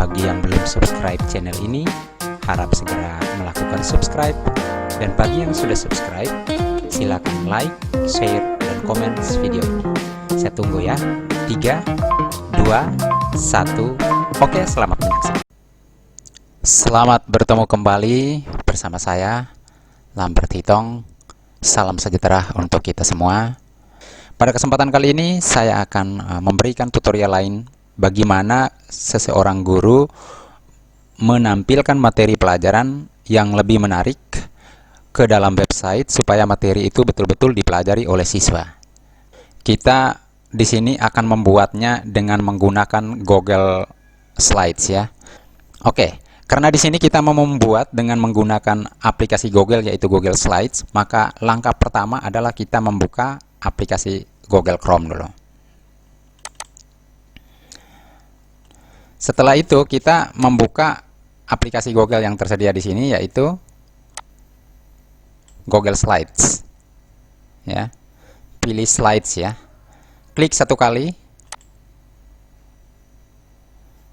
Bagi yang belum subscribe channel ini, harap segera melakukan subscribe. Dan bagi yang sudah subscribe, silakan like, share, dan komen video ini. Saya tunggu ya. 3, 2, 1. Oke, selamat menyaksikan. Selamat bertemu kembali bersama saya, Lambert Hitong. Salam sejahtera untuk kita semua. Pada kesempatan kali ini, saya akan memberikan tutorial lain bagaimana seseorang guru menampilkan materi pelajaran yang lebih menarik ke dalam website supaya materi itu betul-betul dipelajari oleh siswa. Kita di sini akan membuatnya dengan menggunakan Google Slides ya. Oke, karena di sini kita mau membuat dengan menggunakan aplikasi Google yaitu Google Slides, maka langkah pertama adalah kita membuka aplikasi Google Chrome dulu. Setelah itu kita membuka aplikasi Google yang tersedia di sini yaitu Google Slides. Ya. Pilih Slides ya. Klik satu kali.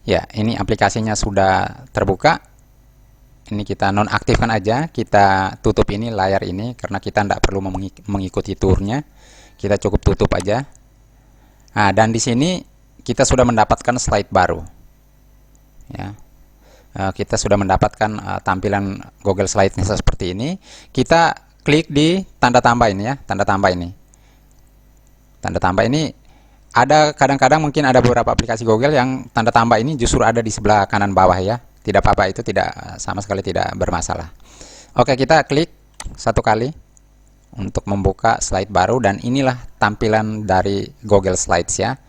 Ya, ini aplikasinya sudah terbuka. Ini kita nonaktifkan aja, kita tutup ini layar ini karena kita tidak perlu mengikuti turnya. Kita cukup tutup aja. Nah, dan di sini kita sudah mendapatkan slide baru. Ya, kita sudah mendapatkan tampilan Google Slides-nya seperti ini. Kita klik di tanda tambah ini ya, tanda tambah ini. Tanda tambah ini ada kadang-kadang mungkin ada beberapa aplikasi Google yang tanda tambah ini justru ada di sebelah kanan bawah ya. Tidak apa-apa, itu tidak sama sekali tidak bermasalah. Oke, kita klik satu kali untuk membuka slide baru dan inilah tampilan dari Google Slides ya.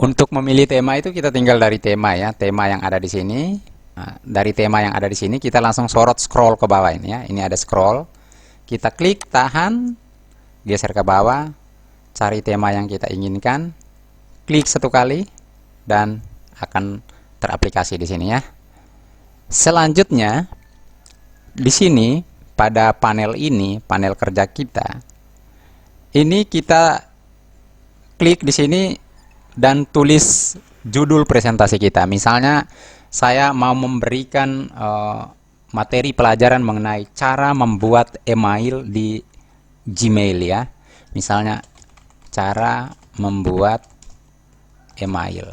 Untuk memilih tema itu kita tinggal dari tema ya, tema yang ada di sini. Nah, dari tema yang ada di sini kita langsung sorot scroll ke bawah ini ya. Ini ada scroll. Kita klik, tahan, geser ke bawah, cari tema yang kita inginkan, klik satu kali dan akan teraplikasi di sini ya. Selanjutnya di sini pada panel ini, panel kerja kita, ini kita klik di sini dan tulis judul presentasi kita. Misalnya saya mau memberikan materi pelajaran mengenai cara membuat email di Gmail ya. Misalnya cara membuat email.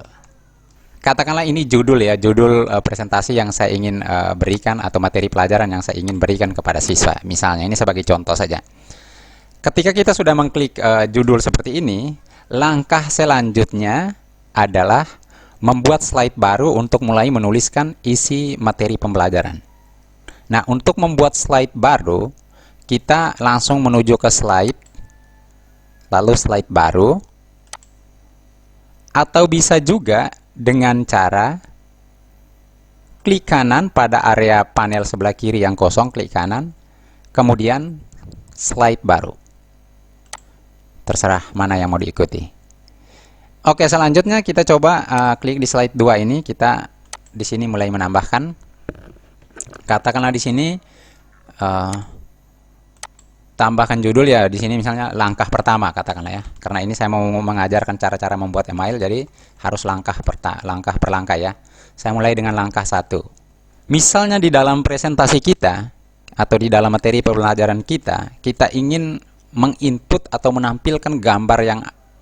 Katakanlah ini judul ya, judul presentasi yang saya ingin berikan atau materi pelajaran yang saya ingin berikan kepada siswa. Misalnya ini sebagai contoh saja. Ketika kita sudah mengklik judul seperti ini, langkah selanjutnya adalah membuat slide baru untuk mulai menuliskan isi materi pembelajaran. Nah, untuk membuat slide baru, kita langsung menuju ke slide, lalu slide baru, atau bisa juga dengan cara klik kanan pada area panel sebelah kiri yang kosong, klik kanan, kemudian slide baru. Terserah mana yang mau diikuti. Oke, selanjutnya kita coba klik di slide 2 ini. Kita di sini mulai menambahkan. Katakanlah di sini tambahkan judul ya. Di sini misalnya langkah pertama katakanlah ya. Karena ini saya mau mengajarkan cara-cara membuat email, jadi harus langkah per langkah ya. Saya mulai dengan langkah 1. Misalnya di dalam presentasi kita atau di dalam materi pembelajaran kita ingin menginput atau menampilkan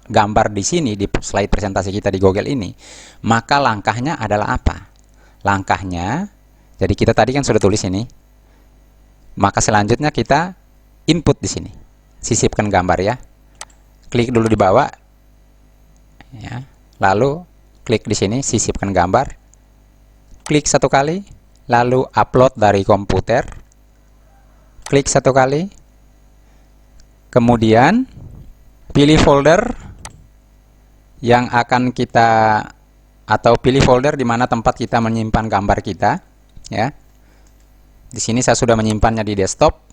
gambar di sini di slide presentasi kita di Google ini, maka langkahnya adalah apa? Langkahnya, jadi kita tadi kan sudah tulis ini, maka selanjutnya kita input di sini, sisipkan gambar ya, klik dulu di bawah, ya, lalu klik di sini, sisipkan gambar, klik satu kali, lalu upload dari komputer, klik satu kali. Kemudian pilih folder yang akan kita atau pilih folder di mana tempat kita menyimpan gambar kita ya. Di sini saya sudah menyimpannya di desktop.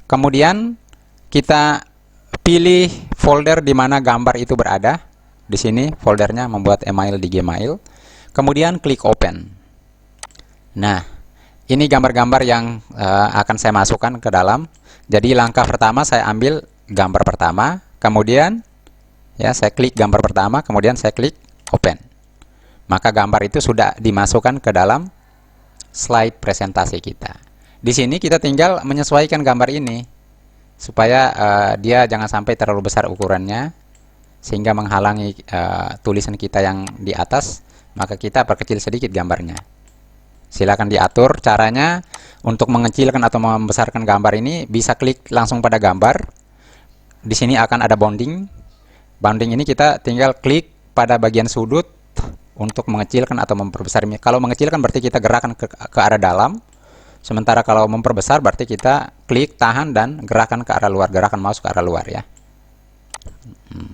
Kemudian kita pilih folder di mana gambar itu berada. Di sini foldernya membuat email di Gmail. Kemudian klik open. Nah, ini gambar-gambar yang akan saya masukkan ke dalam. Jadi langkah pertama saya ambil gambar pertama, kemudian ya saya klik gambar pertama, kemudian saya klik open. maka gambar itu sudah dimasukkan ke dalam slide presentasi kita. Di sini kita tinggal menyesuaikan gambar ini supaya dia jangan sampai terlalu besar ukurannya sehingga menghalangi tulisan kita yang di atas, maka kita perkecil sedikit gambarnya. Silakan diatur caranya untuk mengecilkan atau membesarkan gambar ini, bisa klik langsung pada gambar. Di sini akan ada bounding. Bounding ini kita tinggal klik pada bagian sudut untuk mengecilkan atau memperbesar. Kalau mengecilkan berarti kita gerakan ke arah dalam. Sementara kalau memperbesar berarti kita klik, tahan, dan gerakan ke arah luar, gerakan mouse ke arah luar ya.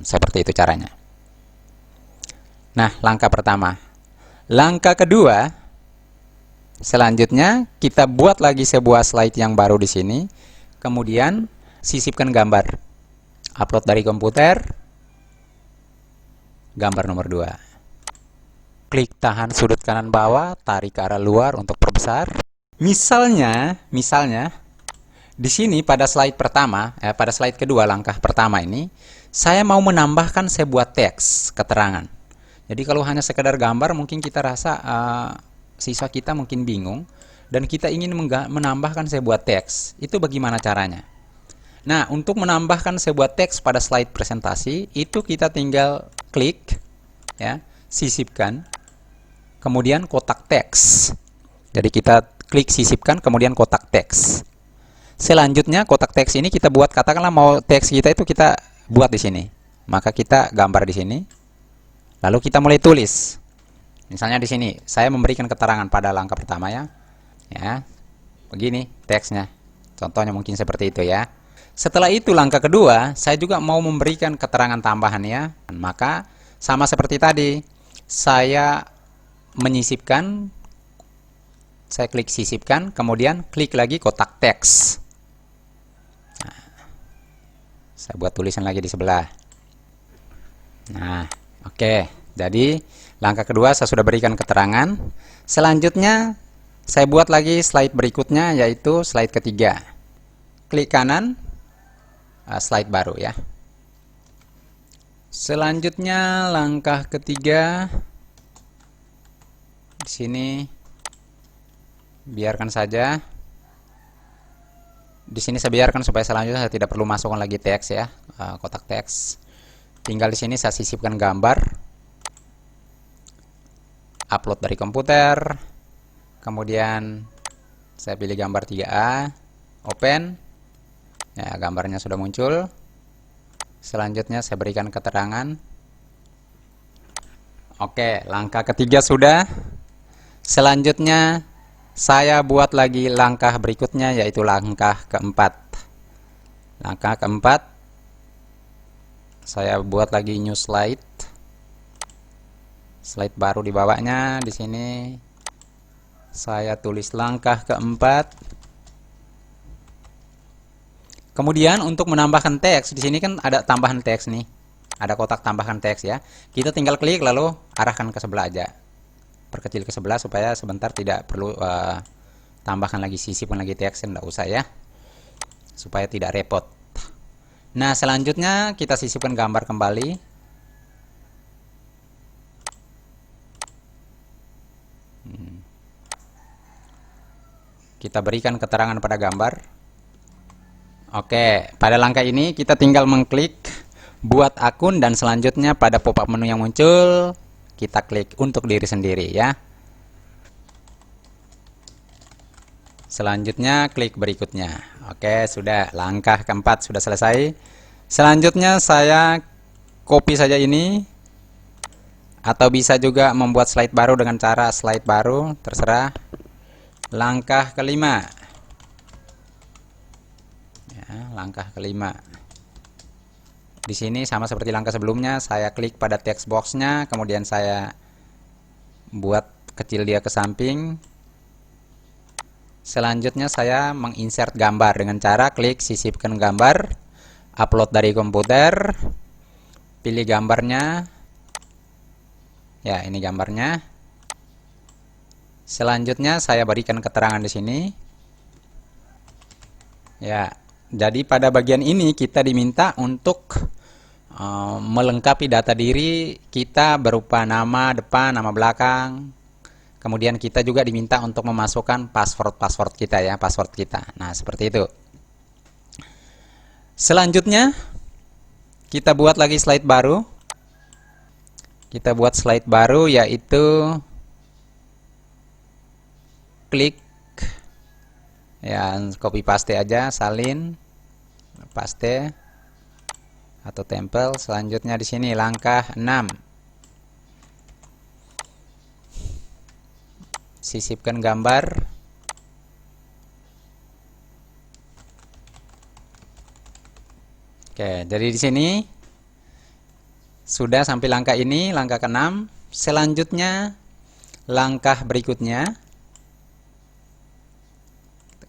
Seperti itu caranya. Nah, langkah pertama. Langkah kedua, selanjutnya kita buat lagi sebuah slide yang baru di sini. Kemudian sisipkan gambar. Upload dari komputer. Gambar nomor 2. Klik tahan sudut kanan bawah, tarik ke arah luar untuk perbesar. Misalnya di sini pada slide pertama, pada slide kedua langkah pertama ini, saya mau menambahkan sebuah teks keterangan. Jadi kalau hanya sekedar gambar, mungkin kita rasa siswa kita mungkin bingung, dan kita ingin menambahkan sebuah teks. Itu bagaimana caranya? Nah, untuk menambahkan sebuah teks pada slide presentasi, itu kita tinggal klik, ya, sisipkan, kemudian kotak teks. Jadi kita klik sisipkan, kemudian kotak teks. Selanjutnya kotak teks ini kita buat, katakanlah mau teks kita itu kita buat di sini. Maka kita gambar di sini. Lalu kita mulai tulis. Misalnya di sini saya memberikan keterangan pada langkah pertama ya. Ya. Begini teksnya. Contohnya mungkin seperti itu ya. Setelah itu langkah kedua, saya juga mau memberikan keterangan tambahan ya. Maka sama seperti tadi, saya menyisipkan. Saya klik sisipkan, kemudian klik lagi kotak teks. Nah, saya buat tulisan lagi di sebelah. Nah, oke. Jadi, langkah kedua saya sudah berikan keterangan. Selanjutnya, saya buat lagi slide berikutnya, yaitu slide ketiga. Klik kanan, slide baru ya. Selanjutnya, langkah ketiga. Di sini biarkan saja. Di sini saya biarkan supaya selanjutnya saya tidak perlu masukkan lagi teks ya, kotak teks. Tinggal di sini saya sisipkan gambar. Upload dari komputer. Kemudian saya pilih gambar 3A, open. Ya, gambarnya sudah muncul. Selanjutnya saya berikan keterangan. Oke, langkah ketiga sudah. Selanjutnya saya buat lagi langkah berikutnya, yaitu langkah keempat. Langkah keempat, saya buat lagi new slide. Slide baru di bawahnya. Di sini saya tulis langkah keempat. Kemudian untuk menambahkan teks, di sini kan ada tambahan teks nih. Ada kotak tambahan teks ya. Kita tinggal klik lalu arahkan ke sebelah aja. Perkecil ke sebelah supaya sebentar tidak perlu tambahkan lagi, sisipkan lagi teks, enggak usah ya, supaya tidak repot. Nah, selanjutnya kita sisipkan gambar kembali. Kita berikan keterangan pada gambar. Oke, pada langkah ini kita tinggal mengklik buat akun, dan selanjutnya pada pop-up menu yang muncul kita klik untuk diri sendiri ya. Selanjutnya klik berikutnya. Oke, sudah, langkah keempat sudah selesai. Selanjutnya saya copy saja ini, atau bisa juga membuat slide baru dengan cara slide baru, terserah. Langkah kelima ya, langkah kelima. Di sini sama seperti langkah sebelumnya, saya klik pada text boxnya, kemudian saya buat kecil dia ke samping. Selanjutnya saya menginsert gambar dengan cara klik sisipkan gambar, upload dari komputer, pilih gambarnya. Ya, ini gambarnya. Selanjutnya saya berikan keterangan di sini. Ya, jadi pada bagian ini kita diminta untuk melengkapi data diri kita berupa nama depan, nama belakang. Kemudian kita juga diminta untuk memasukkan password kita ya, password kita. Nah, seperti itu. Selanjutnya kita buat lagi slide baru. Kita buat slide baru yaitu klik ya, copy paste aja, salin, paste atau tempel. Selanjutnya di sini langkah 6. Sisipkan gambar. Oke, jadi di sini sudah sampai langkah ini, langkah ke-6. Selanjutnya langkah berikutnya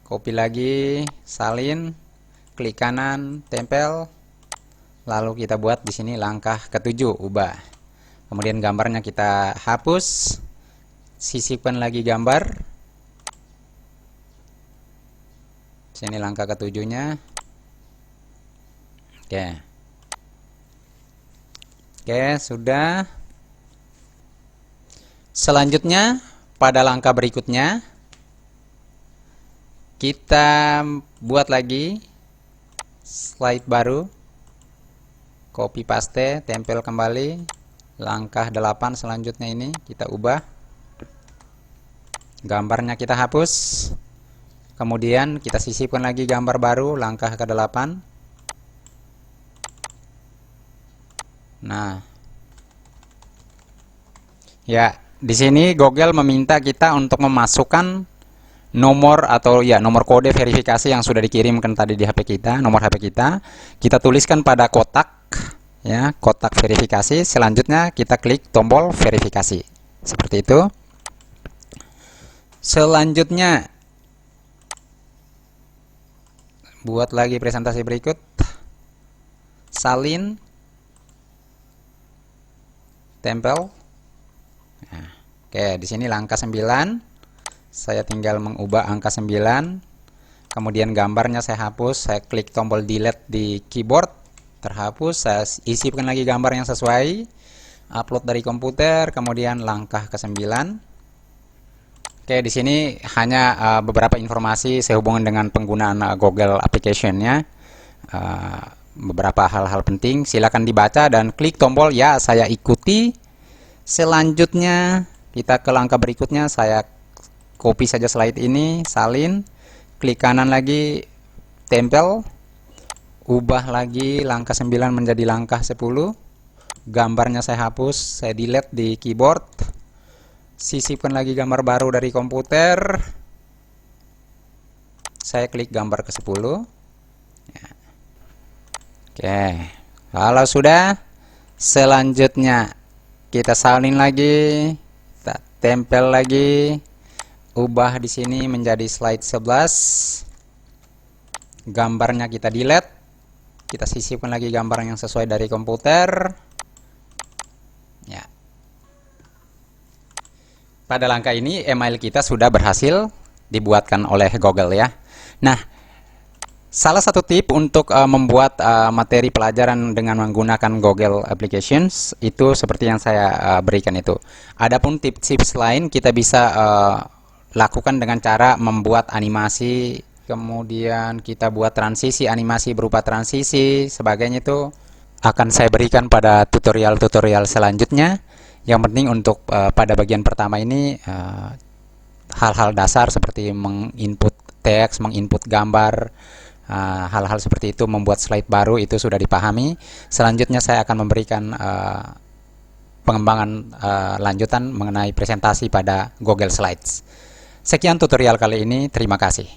copy lagi, salin, klik kanan, tempel. Lalu kita buat di sini langkah ke-7, ubah. Kemudian gambarnya kita hapus. Sisipkan lagi gambar. Sini langkah ke-7-nya. Oke, sudah. Selanjutnya pada langkah berikutnya kita buat lagi slide baru, copy paste, tempel kembali. Langkah 8 selanjutnya ini kita ubah. Gambarnya kita hapus. Kemudian kita sisipkan lagi gambar baru, langkah ke-8. Nah, ya, di sini Google meminta kita untuk memasukkan nomor atau ya nomor kode verifikasi yang sudah dikirimkan tadi di HP kita, nomor HP kita. Kita tuliskan pada kotak ya, kotak verifikasi. Selanjutnya kita klik tombol verifikasi. Seperti itu. Selanjutnya buat lagi presentasi berikut. Salin, tempel. Nah, oke, di sini langkah 9. Saya tinggal mengubah angka 9. Kemudian gambarnya saya hapus, saya klik tombol delete di keyboard, terhapus. Saya isikan lagi gambar yang sesuai, upload dari komputer, kemudian langkah ke-9. Oke, di sini hanya beberapa informasi sehubungan dengan penggunaan Google Application-nya. Beberapa hal-hal penting, silakan dibaca dan klik tombol ya saya ikuti. Selanjutnya kita ke langkah berikutnya, saya copy saja slide ini, salin, klik kanan lagi, tempel, ubah lagi langkah 9 menjadi langkah 10. Gambarnya saya hapus, saya delete di keyboard. Sisipkan lagi gambar baru dari komputer. Saya klik gambar ke-10. Ya. Oke, kalau sudah, selanjutnya kita salin lagi, kita tempel lagi, ubah di sini menjadi slide 11. Gambarnya kita delete, kita sisipkan lagi gambar yang sesuai dari komputer. Ya. Pada langkah ini email kita sudah berhasil dibuatkan oleh Google ya. Nah, salah satu tip untuk membuat materi pelajaran dengan menggunakan Google Applications itu seperti yang saya berikan itu. Adapun tips-tips lain kita bisa lakukan dengan cara membuat animasi, kemudian kita buat transisi, animasi berupa transisi, sebagainya itu akan saya berikan pada tutorial-tutorial selanjutnya. Yang penting untuk pada bagian pertama ini hal-hal dasar seperti menginput teks, menginput gambar, hal-hal seperti itu, membuat slide baru itu sudah dipahami. Selanjutnya saya akan memberikan pengembangan lanjutan mengenai presentasi pada Google Slides. Sekian tutorial kali ini, terima kasih.